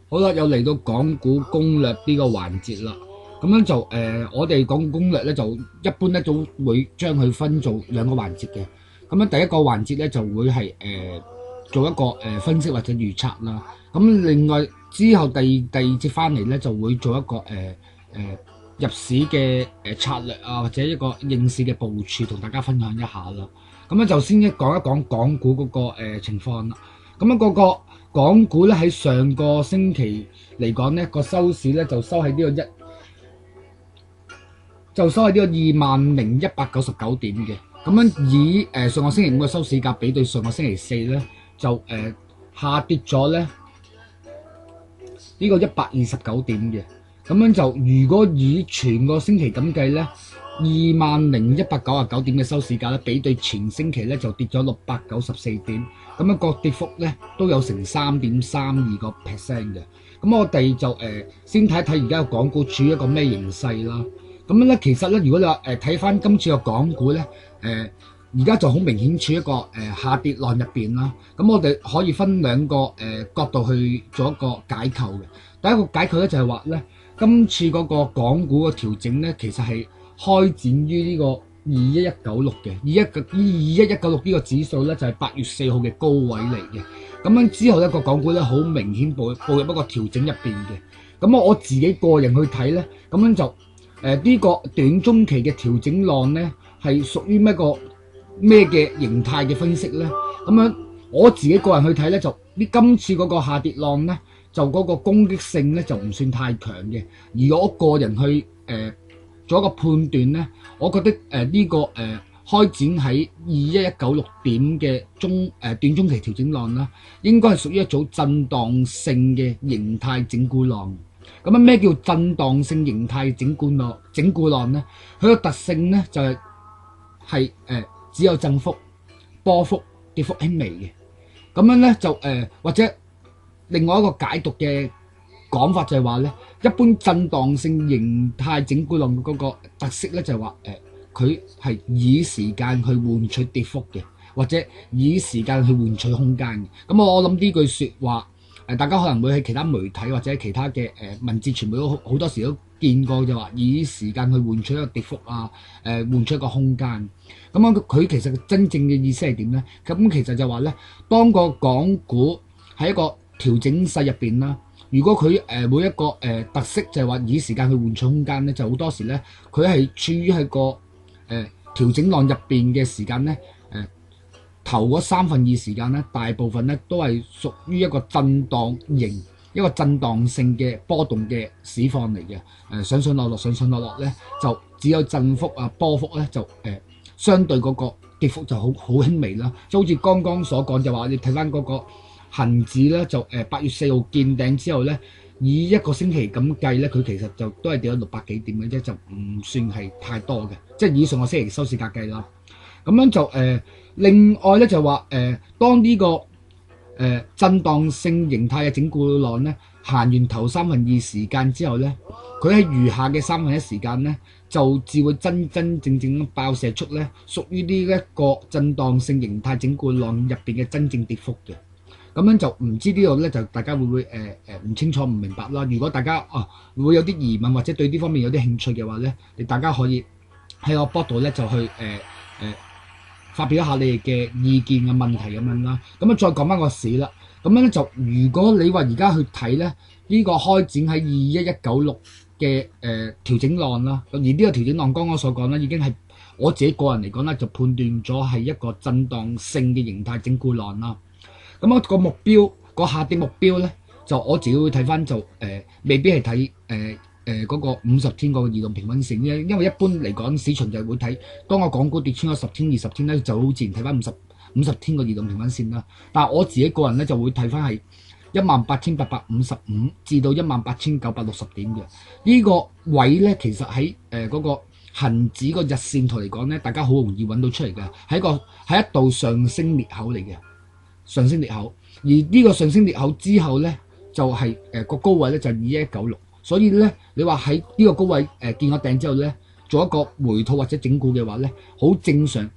好啦，又嚟到港股攻略呢個環節啦。咁樣就我哋講攻略咧，就一般咧都會將佢分做兩個環節嘅。咁樣第一個環節咧就會係做一個分析或者預測啦。咁另外之後第二節翻嚟咧就會做一個入市嘅策略啊，或者一個應市嘅部署，同大家分享一下啦。咁樣就先講一講港股嗰個情況啦。咁樣嗰個港股咧喺上個星期嚟講咧，個收市咧就收喺呢個20,199點嘅。咁樣以上個星期五嘅收市價比對上個星期四咧，就下跌咗咧呢個129點嘅。咁樣就如果以全個星期咁計咧，20,199點嘅收市價咧，比對前星期咧就跌咗694點，咁樣個跌幅咧都有成3.32%嘅。咁我哋就先睇一睇而家個港股處於一個咩形勢啦。咁樣咧，其實咧，如果你話睇翻今次個港股咧，而家就好明顯處於一個下跌浪入邊啦。咁我哋可以分兩個角度去做一個解構嘅。第一個解構咧就係話咧，今次嗰個港股嘅調整咧，其實係開展於呢個21196嘅21196呢個指數咧，就係8月4號嘅高位嚟嘅。咁樣之後咧，個港股咧好明顯步入一個調整入邊嘅。咁我自己個人去睇咧，咁樣就呢個短中期嘅調整浪咧，係屬於咩嘅形態嘅分析咧？咁樣我自己個人去睇咧，就今次嗰個下跌浪咧，就嗰個攻擊性咧就唔算太強嘅。而我個人去做一個判斷咧，我覺得呢個開展喺21196點嘅短中期調整浪啦，應該係屬於一組震盪性嘅形態整固浪。咁樣咩叫震盪性形態整固浪咧？佢個特性咧就係只有振幅、波幅、跌幅輕微嘅。咁樣咧就或者另外一個解讀嘅講法就係話咧，一般震盪性形態整固浪嗰個特色咧就係話佢係以時間去換取跌幅嘅，或者以時間去換取空間嘅。咁我諗呢句説話大家可能會喺其他媒體或者其他嘅文字傳媒都好多時都見過，就話以時間去換取一個跌幅啊，換取一個空間。咁佢其實真正嘅意思係點咧？咁其實就話咧，當個港股喺一個調整勢入邊啦，如果佢每一個特色就係話以時間去換取空間咧，就好多時咧佢係處於喺個調整浪入邊嘅時間咧，頭嗰2/3時間咧，大部分咧都係屬於一個震盪型、一個震盪性嘅波動嘅市況嚟嘅。上上落落咧，就只有振幅啊、波幅咧就相對嗰個跌幅就好輕微啦。就好似剛剛所講就話，你睇翻嗰個恆指咧，就8月4號見頂之後咧，以一個星期咁計咧，佢其實就都係跌咗600幾點嘅啫，就唔算係太多嘅，即係以上個星期收市價計啦。咁樣就另外咧就話當呢個震盪性形態嘅整固浪咧行完頭2/3時間之後咧，佢喺餘下嘅1/3時間咧就只會真正爆射出咧屬於呢一個震盪性形態整固浪入邊嘅真正跌幅嘅。咁樣就唔知呢度咧就大家會唔會唔清楚唔明白啦。如果大家會有啲疑問或者對呢方面有啲興趣嘅話咧，大家可以喺我 blog 度咧就去發表一下你哋嘅意見嘅問題咁樣啦。咁樣再講翻個市啦。咁樣咧就如果你話而家去睇咧呢個開展喺21196嘅調整浪啦，而呢個調整浪剛剛所講咧已經係我自己個人嚟講咧就判斷咗係一個震盪性嘅形態整固浪啦。咁我個目標個下跌目標咧就我自己會睇翻就未必係睇嗰個50天嗰個移動平均線啫，因為一般嚟講市場就會睇當個港股跌穿咗10天、20天咧，就好自然睇翻50天個移動平均線啦。但係我自己個人咧就會睇翻係18,855至到18,960點嘅呢個位咧，其實喺嗰個恆指個日線圖嚟講咧，大家好容易揾到出嚟嘅，係一道上升裂口嚟嘅。上升裂口，而呢個上升裂口之後咧，就係個高位咧就2196，所以咧你話喺呢個高位見咗頂之後咧，做一個回吐或者整固嘅話咧，好正常。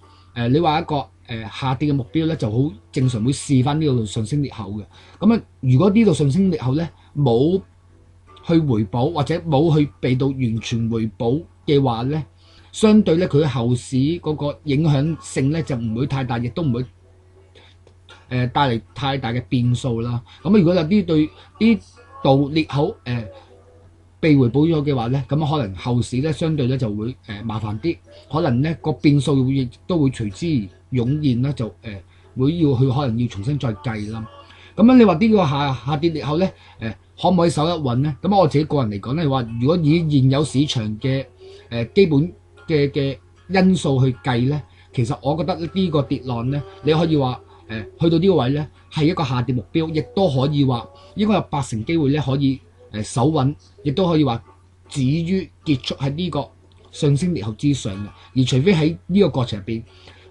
你話一個下跌嘅目標咧，就好正常會試翻呢度上升裂口嘅。咁啊，如果呢度上升裂口咧冇去回補或者冇去被到完全回補嘅話咧，相對咧佢後市嗰個影響性咧就唔會太大，亦都唔會帶嚟太大嘅變數啦。咁如果有呢度裂口被回補咗嘅話咧，咁可能後市咧相對咧就會麻煩啲，可能咧個變數亦都會隨之湧現啦，就會要去可能要重新再計啦。咁樣你話呢個下跌裂口咧可唔可以守得穩咧？咁我自己個人嚟講咧，話如果以現有市場嘅基本嘅因素去計咧，其實我覺得呢個跌浪咧，你可以話去到呢個位咧係一個下跌目標，亦都可以話應該有80%機會咧可以守穩，亦都可以話止於結束喺呢個上升裂口之上嘅。而除非喺呢個過程入邊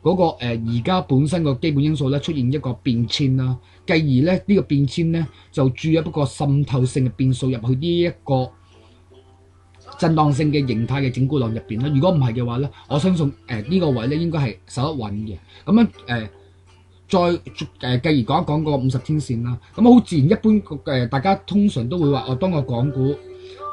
嗰個而家本身個基本因素咧出現一個變遷啦，繼而咧呢個變遷咧就注入一個滲透性嘅變數入去呢一個震盪性嘅形態嘅整固浪入邊啦。如果唔係嘅話咧，我相信呢個位咧應該係守得穩嘅。咁樣再繼而講一講個50天線啦。咁好自然，一般大家通常都會話，當個港股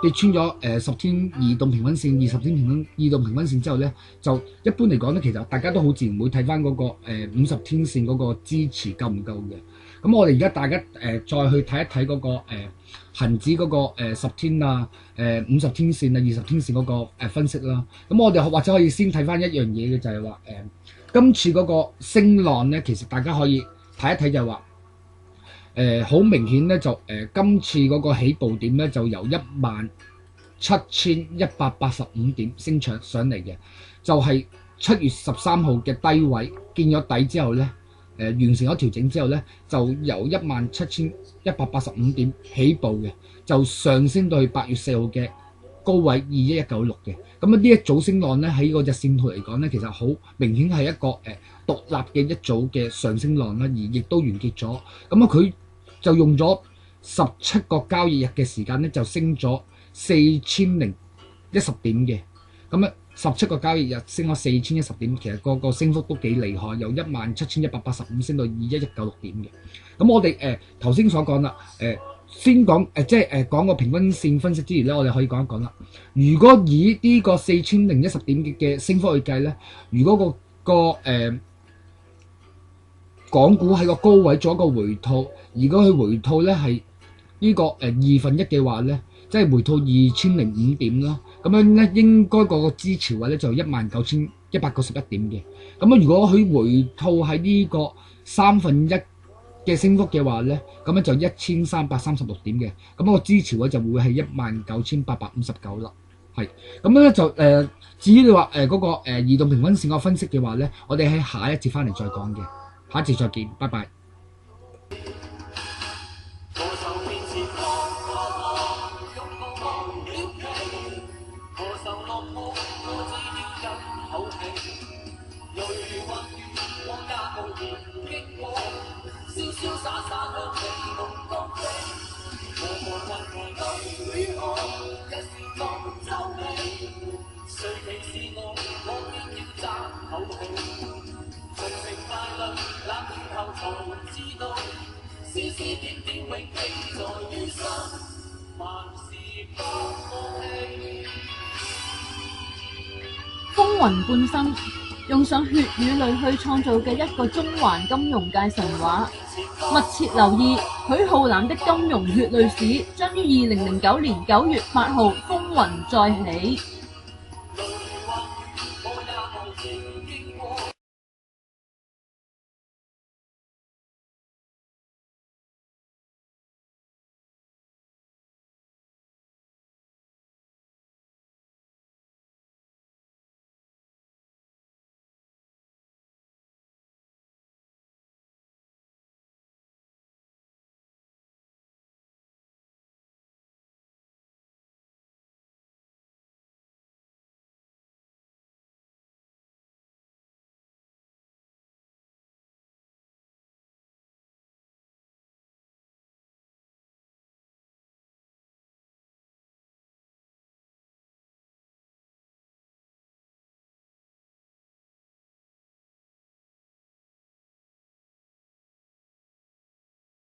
跌穿咗10天移動平均線、20天移動平均線之後咧，就一般嚟講咧，其實大家都好自然會睇翻嗰個50天線嗰個支持夠唔夠嘅。咁我哋而家大家再去睇一睇嗰個恆指嗰個10天啊、50天線啊、20天線嗰個分析啦。咁我哋或者可以先睇翻一樣嘢嘅，就係話今次嗰個升浪咧，其實大家可以睇一睇，就係話好明顯咧，就今次嗰個起步點咧，就由17185點升上嚟嘅，就係7月13號嘅低位見咗底之後咧，完成咗調整之後咧，就由17185點起步嘅，就上升到去8月4號嘅高位21196嘅。咁呢一組升浪咧，喺個日線圖嚟講咧，其實好明顯係一個獨立嘅一組嘅上升浪啦，而亦都完結咗。咁佢就用咗17個交易日嘅時間咧，就升咗4010點嘅。咁17個交易日升咗4010點，其實個升幅都幾厲害，由17185升到21196點嘅。咁我哋頭先所講啦，先講即係講個平均線分析之餘咧，我哋可以講一講啦。如果以呢個4010點嘅升幅去計咧，如果港股喺個高位做一個回吐，如果佢回吐咧係呢個1/2嘅話咧，即係回吐2005點啦。咁樣咧應該個支持位咧就19191點嘅。咁如果佢回吐喺呢個1/3嘅升幅嘅話咧，咁樣就1336點嘅，咁個支持位就會係19859啦。係咁樣咧就至於你話嗰個移動平均線個分析嘅話咧，我哋喺下一節翻嚟再講嘅，下一節再見，拜拜。風雲半生，用上血與淚去創造嘅一個中環金融界神話。密切留意許浩南的金融血淚史，將於2009年9月8號風雲再起。